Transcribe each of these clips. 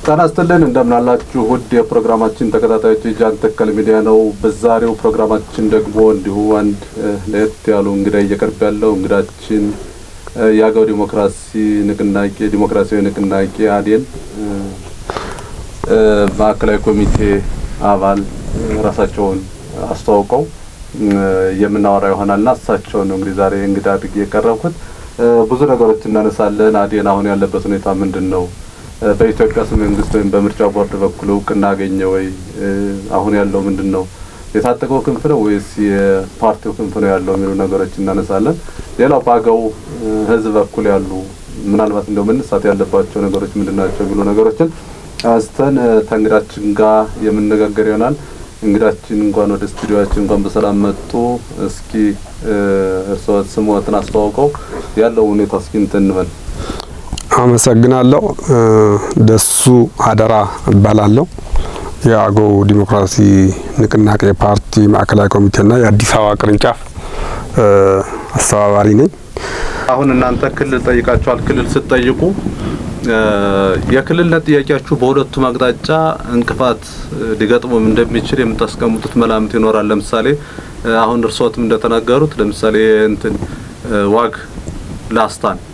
ታናስተልን እንደምናላችሁ ውድ የፕሮግራማችን ተከታታዮች ጃን ተከል ሚዲያ ነው። በዛሬው ፕሮግራማችን ደግሞ እንዲሁ አንድ ለየት ያሉ እንግዳ እየቀርብ ያለው እንግዳችን የአገው ዲሞክራሲያዊ ንቅናቄ አዴን ማዕከላዊ ኮሚቴ አባል ራሳቸውን አስተዋውቀው የምናወራ ይሆናልና እሳቸውን ነው እንግዲህ ዛሬ እንግዳ አድርጌ የቀረብኩት። ብዙ ነገሮች እናነሳለን። አዴን አሁን ያለበት ሁኔታ ምንድነው? በኢትዮጵያ መንግስት ወይም በምርጫ ቦርድ በኩል እውቅና አገኘ ወይ? አሁን ያለው ምንድነው? የታጠቀው ክንፍ ነው ወይስ የፓርቲው ክንፍ ነው ያለው የሚሉ ነገሮች እናነሳለን። ሌላው በአገው ህዝብ በኩል ያሉ ምናልባት እንደው መነሳት ያለባቸው ነገሮች ምንድናቸው የሚሉ ነገሮችን አስተን ተንግራችን ጋር የምንነጋገር ይሆናል። እንግዳችን እንኳን ወደ ስቱዲዮአችን እንኳን በሰላም መጡ። እስኪ እርስዎ ስሞትን አስተዋውቀው ያለው ሁኔታ እስኪ እንተንበል። አመሰግናለሁ። ደሱ አደራ እባላለሁ። የአገው ዲሞክራሲ ንቅናቄ ፓርቲ ማዕከላዊ ኮሚቴና የአዲስ አበባ ቅርንጫፍ አስተባባሪ ነኝ። አሁን እናንተ ክልል ጠይቃችኋል። ክልል ስትጠይቁ የክልልነት ጥያቄያችሁ በሁለቱም አቅጣጫ እንቅፋት ሊገጥሙም እንደሚችል የምታስቀምጡት መላምት ይኖራል። ለምሳሌ አሁን እርስዎትም እንደተናገሩት ለምሳሌ እንትን ዋግ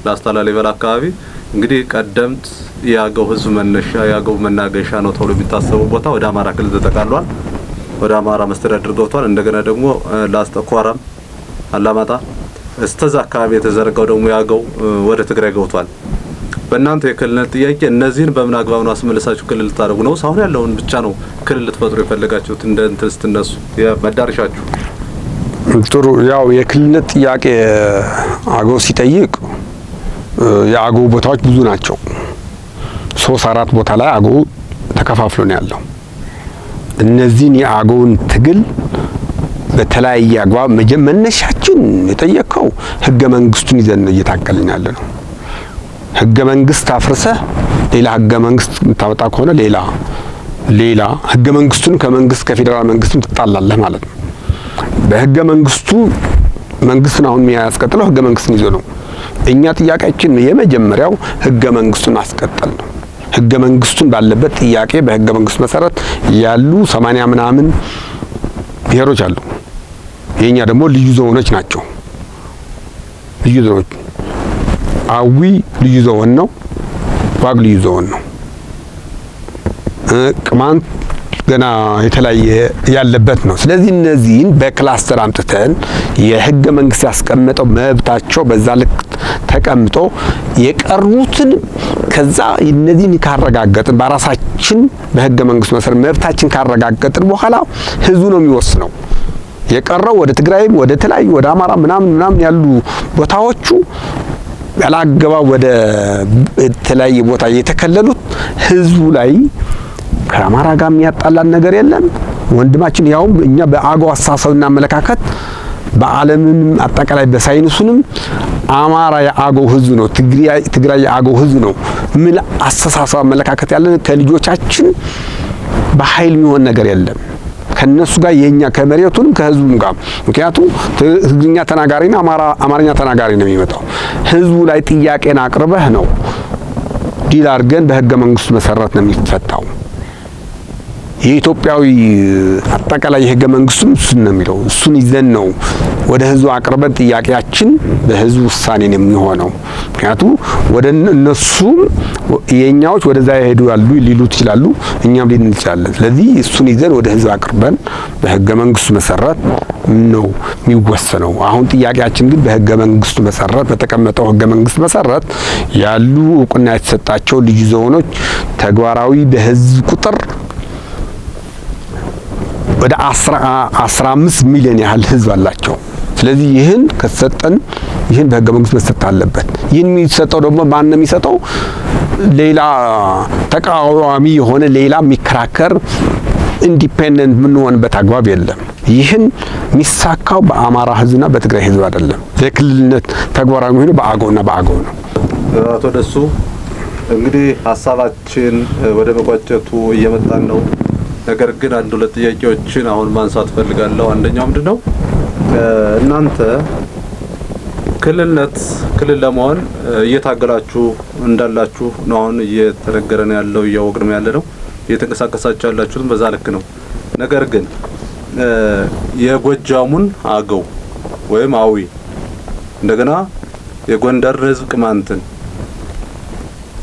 ላስታ ላሊበላ አካባቢ እንግዲህ ቀደምት የአገው ህዝብ መነሻ የአገው መናገሻ ነው ተብሎ የሚታሰበው ቦታ ወደ አማራ ክልል ተጠቃሏል። ወደ አማራ መስተዳድር ገብቷል። እንደገና ደግሞ ላስታ ኮረም አላማጣ እስተዛ አካባቢ የተዘረጋው ደግሞ የአገው ወደ ትግራይ ገብቷል። በእናንተ የክልልነት ጥያቄ እነዚህን በምን አግባብ ነው አስመልሳችሁ ክልል ልታደርጉ ነው? አሁን ያለውን ብቻ ነው ክልል ልትፈጥሩ የፈለጋችሁት? እንደ እንትን ስትነሱ የመዳረሻችሁ ጥሩ። ያው የክልልነት ጥያቄ አገው ሲጠይቅ የአገው ቦታዎች ብዙ ናቸው። 3-4 ቦታ ላይ አገው ተከፋፍሎ ነው ያለው። እነዚህን የአገውን ትግል በተለያየ አግባብ መነሻችን የጠየቀው ህገ መንግስቱን ይዘን እየታገልን ያለ ነው። ህገ መንግስት አፍርሰህ ሌላ ህገ መንግስት ታወጣ ከሆነ ሌላ ህገ መንግስቱን ከመንግስት ከፌደራል መንግስትም ትጣላለህ ማለት ነው። በህገ መንግስቱ መንግስትን አሁን የሚያስቀጥለው ህገ መንግስትን ይዞ ነው። እኛ ጥያቄያችን የመጀመሪያው ህገ መንግስቱን ማስቀጠል ነው። ህገ መንግስቱን ባለበት ጥያቄ በህገ መንግስቱ መሰረት ያሉ 80 ምናምን ብሔሮች አሉ። የኛ ደግሞ ልዩ ዞኖች ናቸው። ልዩ ዞኖች አዊ ልዩ ዞን ነው። ዋግ ልዩ ዞን ነው። ቅማንት ገና የተለያየ ያለበት ነው። ስለዚህ እነዚህን በክላስተር አምጥተን የህገ መንግስት ያስቀመጠው መብታቸው በዛ ልክ ተቀምጦ የቀሩትን ከዛ እነዚህን ካረጋገጥን በራሳችን በህገ መንግስቱ መሰረት መብታችን ካረጋገጥን በኋላ ህዝቡ ነው የሚወስነው። የቀረው ወደ ትግራይም ወደ ተለያዩ ወደ አማራ ምናምን ያሉ ቦታዎቹ ያላገባብ ወደ ተለያየ ቦታ የተከለሉት ህዝቡ ላይ ከአማራ ጋር የሚያጣላን ነገር የለም። ወንድማችን ያውም እኛ በአገው አስተሳሰብና አመለካከት በዓለምም አጠቃላይ በሳይንሱንም አማራ የአገው ህዝብ ነው፣ ትግራይ የአገው ህዝብ ነው ምን አስተሳሰብ አመለካከት ያለን ከልጆቻችን በኃይል የሚሆን ነገር የለም። ከነሱ ጋር የኛ ከመሬቱንም ከህዝቡም ጋር ምክንያቱም ትግርኛ ተናጋሪና አማርኛ ተናጋሪ ነው የሚመጣው። ህዝቡ ላይ ጥያቄን አቅርበህ ነው ዲል አድርገን በህገ መንግስቱ መሰረት ነው የሚፈታው። የኢትዮጵያዊ አጠቃላይ የህገ መንግስቱም እሱን ነው የሚለው። እሱን ይዘን ነው ወደ ህዝቡ አቅርበን ጥያቄያችን በህዝቡ ውሳኔ ነው የሚሆነው። ምክንያቱም ወደ እነሱም የኛዎች ወደዛ ይሄዱ ያሉ ሊሉት ይችላሉ፣ እኛም ሊልን እንችላለን። ስለዚህ እሱን ይዘን ወደ ህዝብ አቅርበን በህገ መንግስቱ መሰረት ነው የሚወሰነው። አሁን ጥያቄያችን ግን በህገ መንግስቱ መሰረት በተቀመጠው ህገ መንግስት መሰረት ያሉ እውቅና የተሰጣቸው ልዩ ዞኖች ተግባራዊ በህዝብ ቁጥር ወደ 15 ሚሊዮን ያህል ህዝብ አላቸው። ስለዚህ ይህን ከተሰጠን ይህን በህገ መንግስት መሰጠት አለበት። ይህን የሚሰጠው ደግሞ ማን ነው የሚሰጠው? ሌላ ተቃዋሚ የሆነ ሌላ የሚከራከር ኢንዲፔንደንት ምንሆንበት አግባብ የለም። ይህን የሚሳካው በአማራ ህዝብና በትግራይ ህዝብ አይደለም። ለክልልነት ተግባራዊ ሆኖ በአገው ነው። አቶ ደሱ እንግዲህ ሀሳባችን ወደ መቋጨቱ እየመጣን ነው። ነገር ግን አንድ ሁለት ጥያቄዎችን አሁን ማንሳት ፈልጋለሁ። አንደኛው ምንድነው እናንተ ክልል ለመሆን እየታገላችሁ እንዳላችሁ ነው አሁን እየተነገረን ያለው እያወቅን ያለ ነው እየተንቀሳቀሳችሁ ያላችሁት በዛ ልክ ነው። ነገር ግን የጎጃሙን አገው ወይም አዊ እንደገና የጎንደር ህዝብ ቅማንትን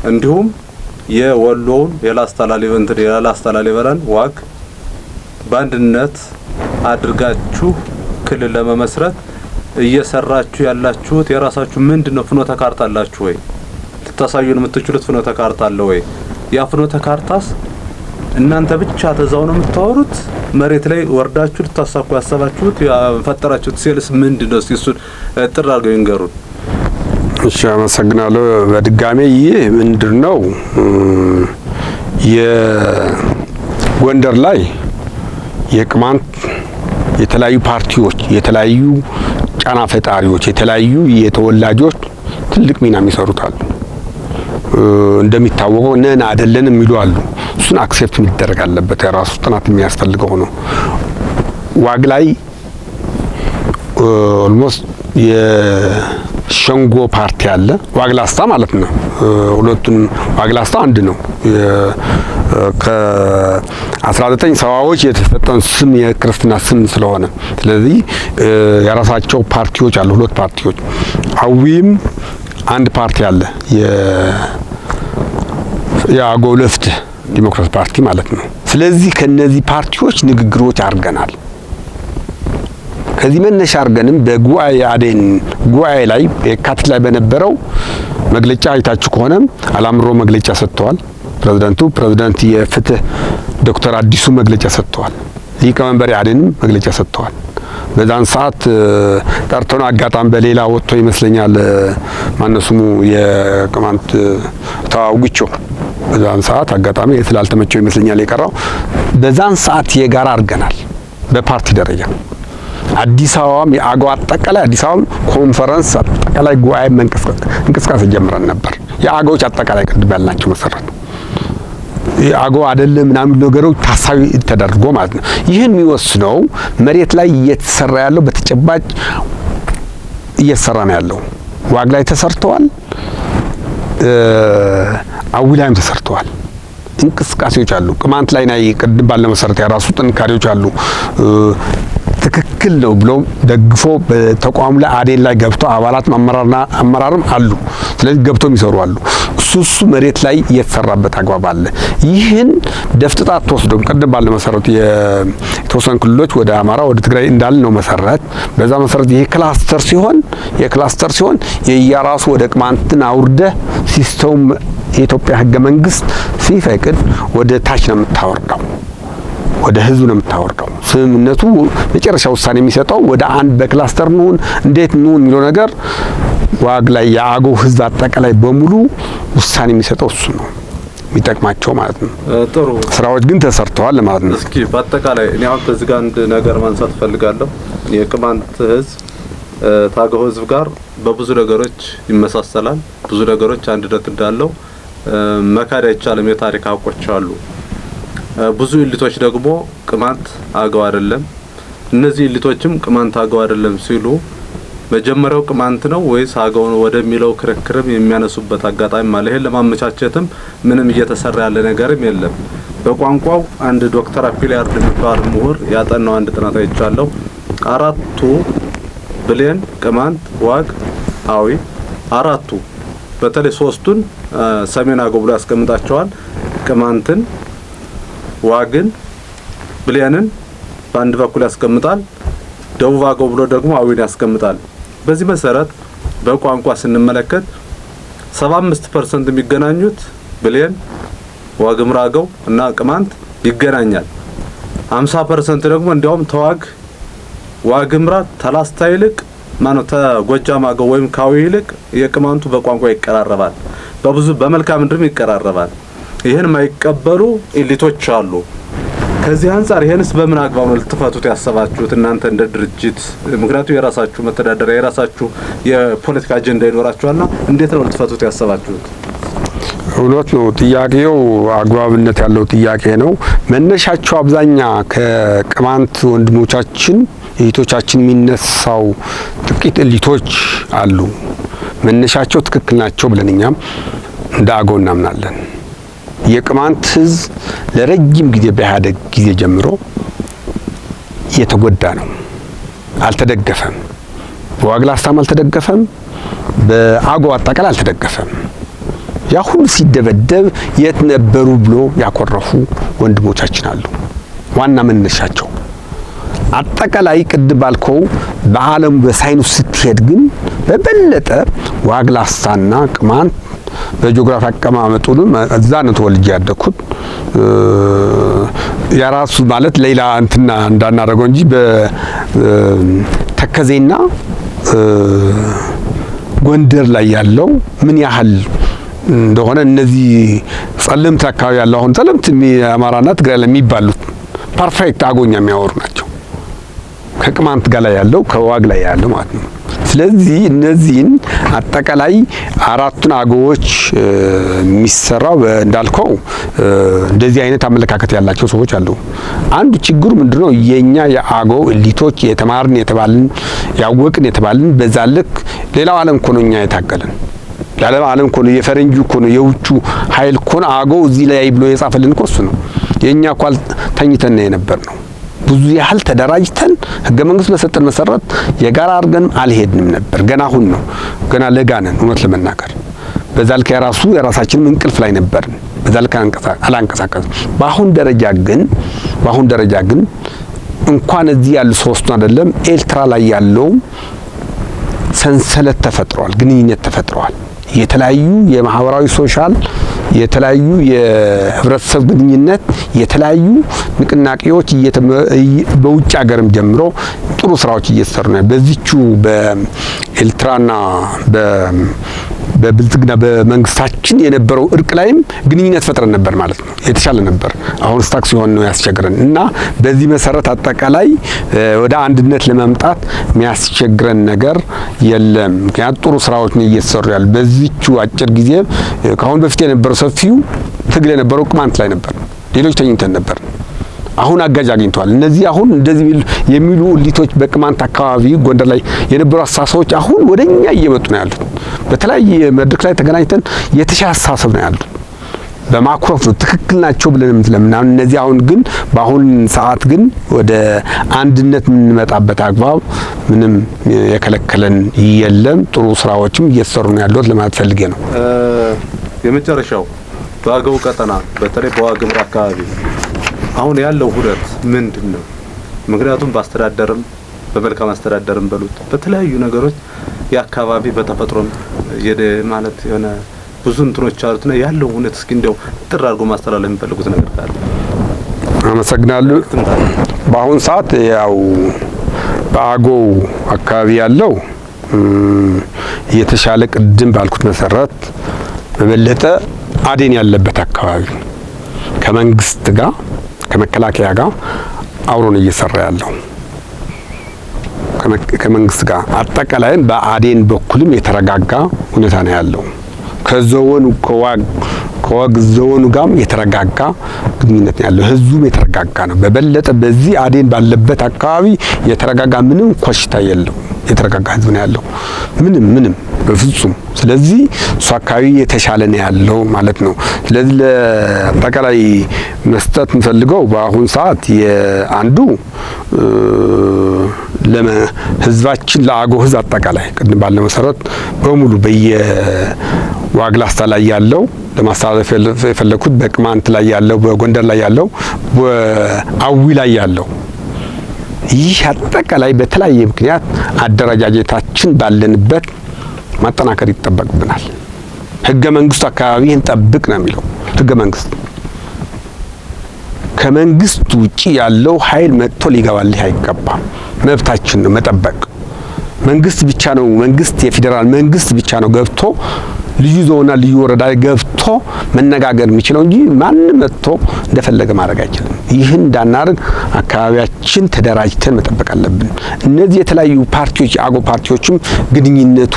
እንዲሁም የወሎውን የላስታ ላሊበላን ዋግ በአንድነት አድርጋችሁ ክልል ለመመስረት እየሰራችሁ ያላችሁት የራሳችሁ ምንድነው? ፍኖተ ካርታ አላችሁ ወይ? ልታሳዩን የምትችሉት ፍኖተ ካርታ አለ ወይ? ያ ፍኖተ ካርታስ እናንተ ብቻ ተዛው ነው የምታወሩት? መሬት ላይ ወርዳችሁ ልታሳኩ ያሰባችሁት ያፈጠራችሁት ሴልስ ምንድነው? እስኪ እሱን ጥር አድርገው ይንገሩን። እሺ አመሰግናለሁ። በድጋሜ ይህ ምንድነው የጎንደር ላይ የቅማንት የተለያዩ ፓርቲዎች የተለያዩ ጫና ፈጣሪዎች የተለያዩ የተወላጆች ትልቅ ሚና የሚሰሩታሉ። እንደሚታወቀው ነን አይደለንም የሚሉ አሉ። እሱን አክሴፕት የሚደረግ አለበት። የራሱ ጥናት የሚያስፈልገው ነው። ዋግ ላይ ኦልሞስት የሸንጎ ፓርቲ አለ። ዋግላስታ ማለት ነው። ሁለቱንም ዋግላስታ አንድ ነው። ከ1970ዎች የተሰጠን ስም የክርስትና ስም ስለሆነ ስለዚህ የራሳቸው ፓርቲዎች አሉ። ሁለት ፓርቲዎች አዊም አንድ ፓርቲ አለ። የአገው ለፍት ዲሞክራሲ ፓርቲ ማለት ነው። ስለዚህ ከነዚህ ፓርቲዎች ንግግሮች አድርገናል። ከዚህ መነሻ አድርገንም በጉባኤ አዴን ጉባኤ ላይ የካቲት ላይ በነበረው መግለጫ አይታችሁ ከሆነም አላምሮ መግለጫ ሰጥተዋል። ፕሬዝዳንት የፍትህ ዶክተር አዲሱ መግለጫ ሰጥተዋል። ሊቀመንበር አዴንም መግለጫ ሰጥተዋል። በዛን ሰዓት ጠርተው አጋጣሚ በሌላ ወጥቶ ይመስለኛል ማነሱሙ የቅማንት ተዋውግቾ በዛን ሰዓት አጋጣሚ ስላልተመቸው ይመስለኛል የቀረው። በዛን ሰዓት የጋራ አድርገናል በፓርቲ ደረጃ አዲስ አበባም የአገው አጠቃላይ አዲስ አበባም ኮንፈረንስ አጠቃላይ ጉባኤ እንቅስቃሴ ጀምረን ነበር። የአገዎች አጠቃላይ ቅድም ያልናቸው መሰረት የአገው አይደለም ምናምን ነገሮች ታሳቢ ተደርጎ ማለት ነው። ይህን የሚወስነው መሬት ላይ እየተሰራ ያለው በተጨባጭ እየተሰራ ነው ያለው። ዋግ ላይ ተሰርተዋል፣ አዊ ላይም ተሰርተዋል። እንቅስቃሴዎች አሉ። ቅማንት ላይ ናይ ቅድም ባለ መሰረት የራሱ ጥንካሬዎች አሉ። ትክክል ነው ብሎ ደግፎ በተቋሙ ላይ አዴን ላይ ገብቶ አባላትም አመራርም አሉ። ስለዚህ ገብቶ የሚሰሩ አሉ። እሱ መሬት ላይ እየተሰራበት አግባብ አለ። ይህን ደፍጥጣ ተወስዶም ቅድም ባለ መሰረት የተወሰኑ ክልሎች ወደ አማራ ወደ ትግራይ እንዳልነው መሰረት በዛ መሰረት ይሄ ክላስተር ሲሆን የየራሱ ወደ ቅማንትን አውርደ ሲስተም የኢትዮጵያ ህገ መንግስት ሲፈቅድ ወደ ታች ነው የምታወርደው፣ ወደ ህዝብ ነው የምታወርደው። ስምምነቱ መጨረሻ ውሳኔ የሚሰጠው ወደ አንድ በክላስተር ነው እንዴት ነው የሚለው ነገር ዋግ ላይ የአገው ህዝብ አጠቃላይ በሙሉ ውሳኔ የሚሰጠው እሱ ነው የሚጠቅማቸው ማለት ነው። ጥሩ ስራዎች ግን ተሰርተዋል ማለት ነው። እስኪ በአጠቃላይ እኔ አሁን ከዚህ ጋር አንድ ነገር ማንሳት ፈልጋለሁ። የቅማንት ህዝብ ታገው ህዝብ ጋር በብዙ ነገሮች ይመሳሰላል። ብዙ ነገሮች አንድነት እንዳለው መካድ አይቻልም። የታሪክ ሀቆች አሉ። ብዙ ኢሊቶች ደግሞ ቅማንት አገው አይደለም፣ እነዚህ ኢሊቶችም ቅማንት አገው አይደለም ሲሉ መጀመሪያው ቅማንት ነው ወይስ አገው ነው ወደሚለው ክርክርም የሚያነሱበት አጋጣሚ ማለት ይሄን ለማመቻቸትም ምንም እየተሰራ ያለ ነገርም የለም። በቋንቋው አንድ ዶክተር አፒሊያርድ የሚባል ምሁር ያጠናው አንድ ጥናት አይቻለሁ። አራቱ ብሌን፣ ቅማንት፣ ዋግ፣ አዊ አራቱ በተለይ ሶስቱን ሰሜን አገው ብሎ ያስቀምጣቸዋል። ቅማንትን፣ ዋግን፣ ብሌንን በአንድ በኩል ያስቀምጣል። ደቡብ አገው ብሎ ደግሞ አዊን ያስቀምጣል። በዚህ መሰረት በቋንቋ ስንመለከት 75% የሚገናኙት ብሌን፣ ዋግምራ አገው እና ቅማንት ይገናኛል። 50% ደግሞ እንዲያውም ተዋግ ዋግምራ ተላስታ ይልቅ ተጎጃም አገው ወይም ካዊ ይልቅ የቅማንቱ በቋንቋ ይቀራረባል፣ በብዙ በመልካም ምድርም ይቀራረባል። ይሄን ማይቀበሉ ኢሊቶች አሉ። ከዚህ አንፃር ይሄንስ በምን አግባብ ነው ልትፈቱት ያሰባችሁት እናንተ እንደ ድርጅት? ምክንያቱም የራሳችሁ መተዳደሪያ የራሳችሁ የፖለቲካ አጀንዳ ይኖራችኋልና እንዴት ነው ልትፈቱት ያሰባችሁት? እውነት ነው። ጥያቄው አግባብነት ያለው ጥያቄ ነው። መነሻቸው አብዛኛ ከቅማንት ወንድሞቻችን እህቶቻችን የሚነሳው ጥቂት እሊቶች አሉ። መነሻቸው ትክክል ናቸው ብለን እኛም እንደ አገው እናምናለን። የቅማንት ህዝብ ለረጅም ጊዜ በኢህአዴግ ጊዜ ጀምሮ የተጎዳ ነው። አልተደገፈም። በዋግ ላስታም አልተደገፈም። በአገው አጠቃላይ አልተደገፈም። ያ ሁሉ ሲደበደብ የት ነበሩ ብሎ ያኮረፉ ወንድሞቻችን አሉ። ዋና መነሻቸው አጠቃላይ ቅድም ባልከው በዓለም በሳይንስ ስትሄድ ግን በበለጠ ዋግ ላስታና ቅማንት በጂኦግራፊ አቀማመጡንም እዛ ነው ተወልጄ ያደኩት። ያራሱ ማለት ሌላ እንትና እንዳናረገው እንጂ በተከዜና ጎንደር ላይ ያለው ምን ያህል እንደሆነ እነዚህ ጸለምት አካባቢ ያለው አሁን ጸለምት አማራና ትግራይ ላይ የሚባሉት ፐርፌክት አገውኛ የሚያወሩ ናቸው። ከቅማንት ጋር ላይ ያለው ከዋግ ላይ ያለው ማለት ነው። ስለዚህ እነዚህን አጠቃላይ አራቱን አገዎች የሚሰራው እንዳልከው እንደዚህ አይነት አመለካከት ያላቸው ሰዎች አሉ። አንዱ ችግሩ ምንድነው? የኛ የአገው እሊቶች የተማርን የተባልን ያወቅን የተባልን በዛ ልክ ሌላው ዓለም እኮ ነው እኛ የታገለን ያለው ዓለም እኮ ነው የፈረንጁ እኮ ነው የውጩ ኃይል እኮ ነው አገው እዚህ ላይ ብሎ የጻፈልን እኮ እሱ ነው። የኛ እኮ ተኝተን የነበር ነው። ብዙ ያህል ተደራጅተን ህገ መንግስት በሰጠን መሰረት የጋራ አድርገን አልሄድንም ነበር። ገና አሁን ነው ገና ለጋነን እውነት ለመናገር በዛ ልክ የራሳችንን እንቅልፍ ላይ ነበርን። በዛ ልክ አላንቀሳቀስም። በአሁን ደረጃ ግን እንኳን እዚህ ያሉ ሶስቱን አይደለም ኤርትራ ላይ ያለው ሰንሰለት ተፈጥሯል፣ ግንኙነት ተፈጥሯል። የተለያዩ የማህበራዊ ሶሻል የተለያዩ የህብረተሰብ ግንኙነት የተለያዩ ንቅናቄዎች በውጭ ሀገርም ጀምሮ ጥሩ ስራዎች እየተሰሩ ነው። በዚቹ በኤርትራና በብልጽግና በመንግስታችን የነበረው እርቅ ላይም ግንኙነት ፈጥረን ነበር ማለት ነው። የተሻለ ነበር። አሁን ስታክ ሲሆን ነው ያስቸግረን እና በዚህ መሰረት አጠቃላይ ወደ አንድነት ለመምጣት የሚያስቸግረን ነገር የለም። ምክንያቱም ጥሩ ስራዎች ነው እየተሰሩ ያሉ። በዚቹ አጭር ጊዜ ከአሁን በፊት የነበረው ሰፊው ትግል የነበረው ቅማንት ላይ ነበር። ሌሎች ተኝተን ነበር። አሁን አጋዥ አግኝተዋል። እነዚህ አሁን እንደዚህ የሚሉ እሊቶች በቅማንት አካባቢ ጎንደር ላይ የነበሩ አስተሳሰቦች አሁን ወደኛ እየመጡ ነው ያሉት። በተለያየ መድረክ ላይ ተገናኝተን የተሻለ አስተሳሰብ ነው ያሉት። በማኩረፍ ነው ትክክል ናቸው ብለንም ስለምናምን እነዚህ አሁን ግን በአሁን ሰዓት ግን ወደ አንድነት የምንመጣበት አግባብ ምንም የከለከለን የለም። ጥሩ ስራዎችም እየተሰሩ ነው ያሉት ለማለት ፈልጌ ነው። የመጨረሻው በአገው ቀጠና በተለይ በዋግምራ አካባቢ አሁን ያለው ሁለት ምንድነው? ምክንያቱም በአስተዳደርም በመልካም አስተዳደርም በሉት በተለያዩ ነገሮች የአካባቢ በተፈጥሮም ማለት የሆነ ብዙ እንትኖች አሉት ነው ያለው ሁኔታ። እስኪ እንደው ጥር አድርጎ ማስተላለፍ የሚፈልጉት ነገር ካለ? አመሰግናለሁ። በአሁን ሰዓት ያው በአገው አካባቢ ያለው የተሻለ ቅድም ባልኩት መሰረት በበለጠ አዴን ያለበት አካባቢ ከመንግስት ጋር ከመከላከያ ጋር አብሮን እየሰራ ያለው ከመንግስት ጋር አጠቃላይ በአዴን በኩልም የተረጋጋ ሁኔታ ነው ያለው። ከዞኑ ከዋግ ዞኑ ጋርም የተረጋጋ ግንኙነት ነው ያለው። ህዝቡም የተረጋጋ ነው። በበለጠ በዚህ አዴን ባለበት አካባቢ የተረጋጋ ምንም ኮሽታ የለው። የተረጋጋ ህዝብ ነው ያለው። ምንም በፍጹም። ስለዚህ እሱ አካባቢ የተሻለ ነው ያለው ማለት ነው። ስለዚህ ለአጠቃላይ መስጠት እንፈልገው በአሁን ሰዓት የአንዱ ህዝባችን ለአገው ህዝብ አጠቃላይ ቅድም ባለ መሰረት በሙሉ በየዋግ ላስታ ላይ ያለው ለማስተላለፍ የፈለኩት በቅማንት ላይ ያለው በጎንደር ላይ ያለው በአዊ ላይ ያለው ይህ አጠቃላይ በተለያየ ምክንያት አደረጃጀታችን ባለንበት ማጠናከር ይጠበቅብናል። ህገ መንግስቱ አካባቢ እንጠብቅ ነው የሚለው ህገ መንግስት። ከመንግስት ውጪ ያለው ኃይል መጥቶ ሊገባልህ አይገባም። መብታችን ነው መጠበቅ። መንግስት ብቻ ነው የፌዴራል መንግስት ብቻ ነው ገብቶ ልዩ ዞንና ልዩ ወረዳ ገብቶ መነጋገር የሚችለው እንጂ ማንም መጥቶ እንደፈለገ ማድረግ አይችልም። ይህን እንዳናርግ አካባቢያችን ተደራጅተን መጠበቅ አለብን። እነዚህ የተለያዩ ፓርቲዎች አገው ፓርቲዎችም ግንኙነቱ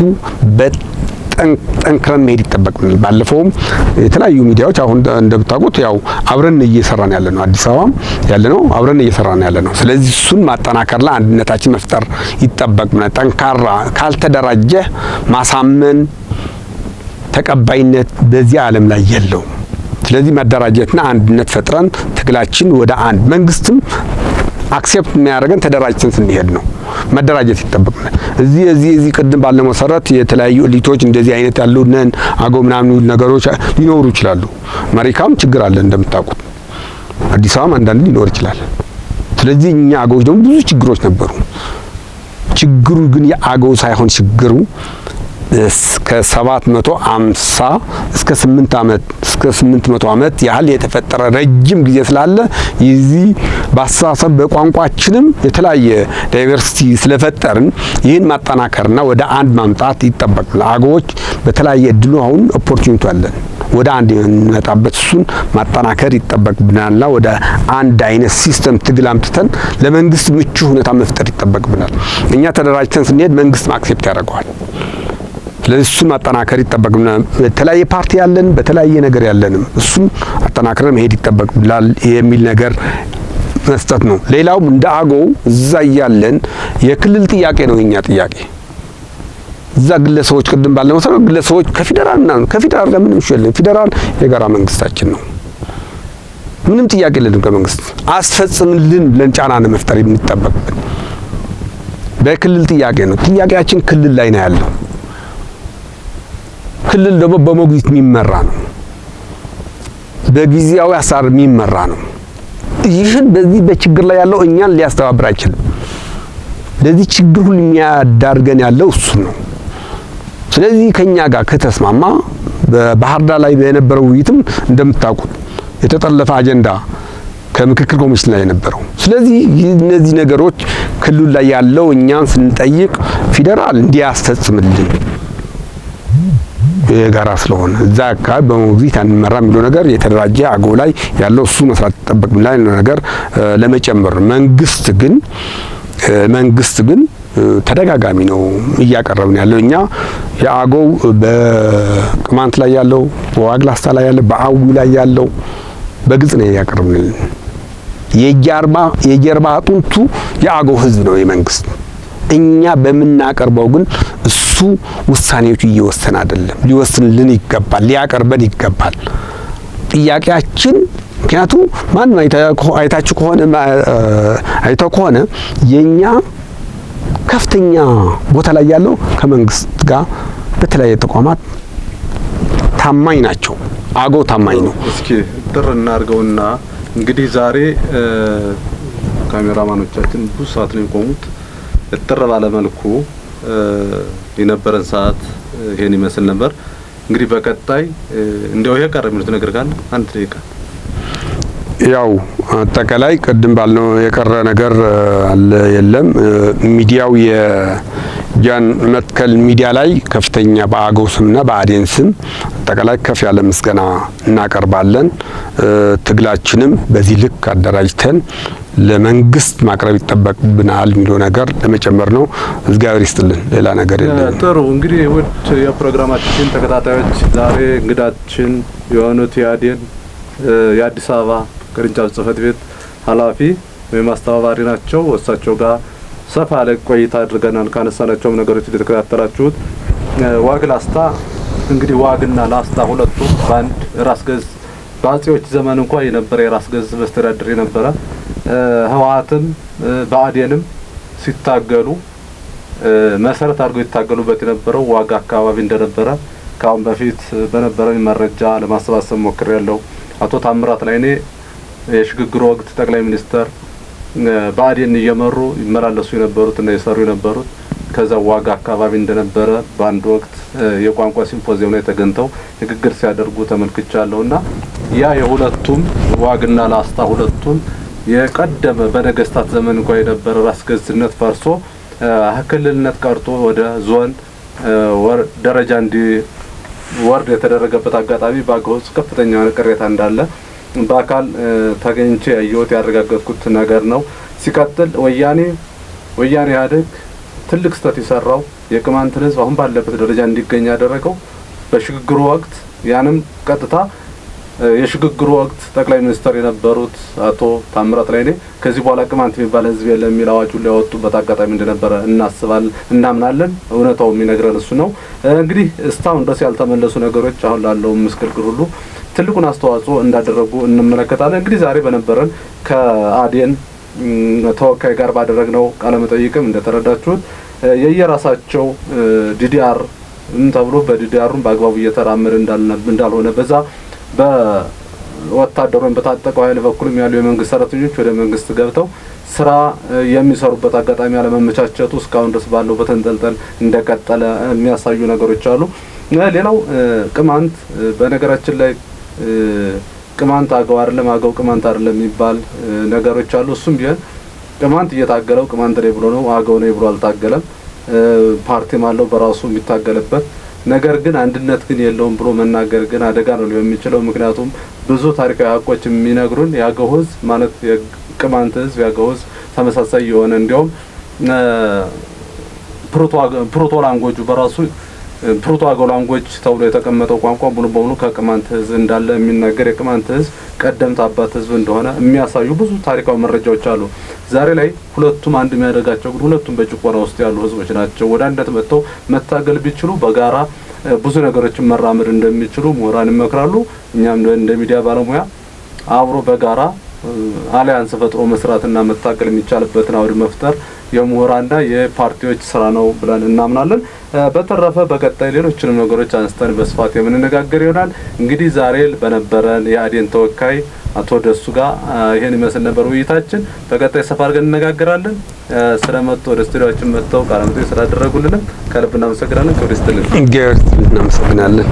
ጠንክረን መሄድ ይጠበቅብናል። ባለፈውም የተለያዩ ሚዲያዎች አሁን እንደምታውቁት ያው አብረን እየሰራን ያለ ነው፣ አዲስ አበባም ያለ ነው፣ አብረን እየሰራን ያለ ነው። ስለዚህ እሱን ማጠናከርና አንድነታችን መፍጠር ይጠበቅብናል። ጠንካራ ካልተደራጀ ማሳመን ተቀባይነት በዚህ ዓለም ላይ የለውም። ስለዚህ መደራጀትና አንድነት ፈጥረን ትግላችን ወደ አንድ መንግስትም አክሴፕት የሚያደርገን ተደራጅተን ስንሄድ ነው። መደራጀት ይጠበቅናል። እዚህ ቅድም ባለ መሰረት የተለያዩ ኤሊቶች እንደዚህ አይነት ያሉነን አገው ምናምን ነገሮች ሊኖሩ ይችላሉ። አሜሪካም ችግር አለ እንደምታውቁት፣ አዲስ አበባም አንዳንድ ሊኖር ይችላል። ስለዚህ እኛ አገዎች ደግሞ ብዙ ችግሮች ነበሩ። ችግሩ ግን የአገው ሳይሆን ችግሩ እስከ 750 እስከ 800 ዓመት ያህል የተፈጠረ ረጅም ጊዜ ስላለ የዚህ በአስተሳሰብ በቋንቋችንም የተለያየ ዳይቨርሲቲ ስለፈጠርን ይህን ማጠናከርና ወደ አንድ ማምጣት ይጠበቃል። አገዎች በተለያየ እድሉ አሁን ኦፖርቹኒቲ አለን ወደ አንድ የምንመጣበት፣ እሱን ማጠናከር ይጠበቅብናልና ወደ አንድ አይነት ሲስተም ትግል አምጥተን ለመንግስት ምቹ ሁኔታ መፍጠር ይጠበቅብናል። እኛ ተደራጅተን ስንሄድ መንግስት ማክሴፕት ያደርገዋል። ስለዚህ እሱን ማጠናከር ይጠበቅብናል። በተለያየ ፓርቲ ያለን በተለያየ ነገር ያለንም እሱን አጠናክረን መሄድ ይጠበቅብናል የሚል ነገር መስጠት ነው። ሌላውም እንደ አገው እዛ ያለን የክልል ጥያቄ ነው የኛ ጥያቄ። እዛ ግለሰቦች ቅድም ባለ መሰረት ግለሰቦች ከፌደራል ጋር ምንም ይሸለም፣ ፌደራል የጋራ መንግስታችን ነው። ምንም ጥያቄ የለንም ከመንግስት አስፈጽምልን ብለን ጫና ነው መፍጠር የሚጠበቅብን። በክልል ጥያቄ ነው። ጥያቄያችን ክልል ላይ ነው ያለው። ክልል ደግሞ በሞግዚት የሚመራ ነው፣ በጊዜያዊ አሰራር የሚመራ ነው። ይህን በዚህ በችግር ላይ ያለው እኛን ሊያስተባብር አይችልም። ለዚህ ችግር ሁሉ የሚያዳርገን ያለው እሱ ነው። ስለዚህ ከኛ ጋር ከተስማማ በባህር ዳር ላይ በነበረው ውይይትም እንደምታውቁት የተጠለፈ አጀንዳ ከምክክር ኮሚሽን ላይ የነበረው። ስለዚህ እነዚህ ነገሮች ክልል ላይ ያለው እኛን ስንጠይቅ ፌደራል እንዲያስፈጽምልን የጋራ ስለሆነ እዛ አካባቢ በሞግዚት አንመራ የሚለው ነገር የተደራጀ አገው ላይ ያለው እሱ መስራት ይጠበቅብናል ነገር ለመጨመር መንግስት ግን ተደጋጋሚ ነው እያቀረብን ያለው። እኛ የአገው በቅማንት ላይ ያለው፣ በዋግ ላስታ ላይ ያለው፣ በአዊ ላይ ያለው በግልጽ ነው እያቀረብን። የጀርባ አጥንቱ የአገው ህዝብ ነው የመንግስት። እኛ በምናቀርበው ግን እሱ ውሳኔዎቹ እየወሰነ አይደለም። ሊወስንልን ይገባል፣ ሊያቀርበን ይገባል። ጥያቄያችን ምክንያቱም ማንም አይታችሁ ከሆነ የኛ ከፍተኛ ቦታ ላይ ያለው ከመንግስት ጋር በተለያየ ተቋማት ታማኝ ናቸው። አገው ታማኝ ነው። እስኪ ጥር እናርገውና እንግዲህ ዛሬ ካሜራማኖቻችን ብዙ ሰዓት ነው የቆሙት። ጥር ባለ መልኩ የነበረን ሰዓት ይሄን ይመስል ነበር። እንግዲህ በቀጣይ እንደው የቀረ ምርት ነገር ካለ አንድ ደቂቃ ያው አጠቃላይ ቅድም ባልነው የቀረ ነገር አለ የለም። ሚዲያው የጃን መትከል ሚዲያ ላይ ከፍተኛ በአገው ስምና በአዴን ስም አጠቃላይ ከፍ ያለ ምስጋና እናቀርባለን። ትግላችንም በዚህ ልክ አደራጅተን ለመንግስት ማቅረብ ይጠበቅብናል የሚለው ነገር ለመጨመር ነው። እግዚአብሔር ይስጥልን። ሌላ ነገር የለም። ጥሩ እንግዲህ ውድ የፕሮግራማችን ተከታታዮች ዛሬ እንግዳችን የሆኑት የአዴን የአዲስ አበባ ቅርንጫፍ ጽህፈት ቤት ኃላፊ ወይም አስተባባሪ ናቸው። እሳቸው ጋር ሰፋ ያለ ቆይታ አድርገናል። ካነሳናቸውም ነገሮች እንደተከታተላችሁት ዋግ ላስታ እንግዲህ ዋግና ላስታ ሁለቱ ባንድ ራስ ገዝ በአጼዎች ዘመን እንኳን የነበረ የራስ ገዝ መስተዳድር የነበረ ህወሓትም በአዴንም ሲታገሉ መሰረት አድርገው ይታገሉበት የነበረው ዋግ አካባቢ እንደነበረ ካሁን በፊት በነበረኝ መረጃ ለማሰባሰብ ሞክሬያለሁ። አቶ ታምራት ላይኔ የሽግግር ወቅት ጠቅላይ ሚኒስተር በአዴን እየመሩ ይመላለሱ የነበሩት እና የሰሩ የነበሩት ከዛ ዋግ አካባቢ እንደነበረ በአንድ ወቅት የቋንቋ ሲምፖዚየም ላይ ተገኝተው ንግግር ሲያደርጉ ተመልክቻለሁና ያ የሁለቱም ዋግና ላስታ ሁለቱም የቀደመ በነገስታት ዘመን እንኳን የነበረ ራስ ገዝነት ፈርሶ ክልልነት ቀርቶ ወደ ዞን ደረጃ ወርድ የተደረገበት አጋጣሚ በአገው ውስጥ ከፍተኛ ቅሬታ እንዳለ በአካል ተገኝቼ ያየሁት ያረጋገጥኩት ነገር ነው። ሲቀጥል ወያኔ ኢህአዴግ ትልቅ ስህተት የሰራው የቅማንትን ህዝብ አሁን ባለበት ደረጃ እንዲገኝ ያደረገው በሽግግሩ ወቅት ያንም ቀጥታ የሽግግሩ ወቅት ጠቅላይ ሚኒስትር የነበሩት አቶ ታምራት ላይኔ ከዚህ በኋላ ቅማንት የሚባል ህዝብ የለም የሚል አዋጁን ሊያወጡበት አጋጣሚ እንደነበረ እናምናለን። እውነታው የሚነግረን እሱ ነው። እንግዲህ እስካሁን ድረስ ያልተመለሱ ነገሮች አሁን ላለው ምስቅልቅል ሁሉ ትልቁን አስተዋጽኦ እንዳደረጉ እንመለከታለን። እንግዲህ ዛሬ በነበረን ከአዴን ተወካይ ጋር ባደረግነው ቃለ መጠይቅም እንደተረዳችሁት የየራሳቸው ዲዲአር ተብሎ በዲዲአሩን በአግባቡ እየተራመደ እንዳልሆነ በዛ በወታደሩን በታጠቀው ኃይል በኩልም ያሉ የመንግስት ሰራተኞች ወደ መንግስት ገብተው ስራ የሚሰሩበት አጋጣሚ አለመመቻቸቱ እስካሁን ድረስ ባለው በተንጠልጠል እንደቀጠለ የሚያሳዩ ነገሮች አሉ። ሌላው ቅማንት በነገራችን ላይ ቅማንት አገው አይደለም አገው ቅማንት አይደለም የሚባል ነገሮች አሉ። እሱም ቢሆን ቅማንት እየታገለው ቅማንት ላይ ብሎ ነው አገው ነው ብሎ አልታገለም። ፓርቲም አለው በራሱ የሚታገልበት ነገር ግን አንድነት ግን የለውም ብሎ መናገር ግን አደጋ ነው ሊሆን የሚችለው። ምክንያቱም ብዙ ታሪካዊ ሀቆች የሚነግሩን የአገው ህዝብ ማለት የቅማንት ህዝብ የአገው ህዝብ ተመሳሳይ የሆነ እንዲያውም ፕሮቶ ላንጉዌጁ በራሱ ፕሮቶ አገው ላንጉዌጅ ተብሎ የተቀመጠው ቋንቋ ሙሉ በሙሉ ከቅማንት ህዝብ እንዳለ የሚናገር የቅማንት ህዝብ ቀደምት አባት ህዝብ እንደሆነ የሚያሳዩ ብዙ ታሪካዊ መረጃዎች አሉ። ዛሬ ላይ ሁለቱም አንድ የሚያደርጋቸው ግን ሁለቱም በጭቆና ውስጥ ያሉ ህዝቦች ናቸው። ወደ አንድነት መጥተው መታገል ቢችሉ በጋራ ብዙ ነገሮችን መራመድ እንደሚችሉ ምሁራን ይመክራሉ። እኛም እንደ ሚዲያ ባለሙያ አብሮ በጋራ አሊያንስ ፈጥሮ መስራትና መታገል የሚቻልበትን አውድ መፍጠር የምሁራንና የፓርቲዎች ስራ ነው ብለን እናምናለን። በተረፈ በቀጣይ ሌሎችንም ነገሮች አንስተን በስፋት የምንነጋገር ይሆናል። እንግዲህ ዛሬ በነበረን የአዴን ተወካይ አቶ ደሱ ጋር ይሄን ይመስል ነበር ውይይታችን። በቀጣይ ሰፋ አድርገን እንነጋገራለን። ስለመጡ ወደ ስቱዲዮአችን መጥተው ቃለ መጠይቅ ስላደረጉልን ከልብ እናመሰግናለን። እናመሰግናለን።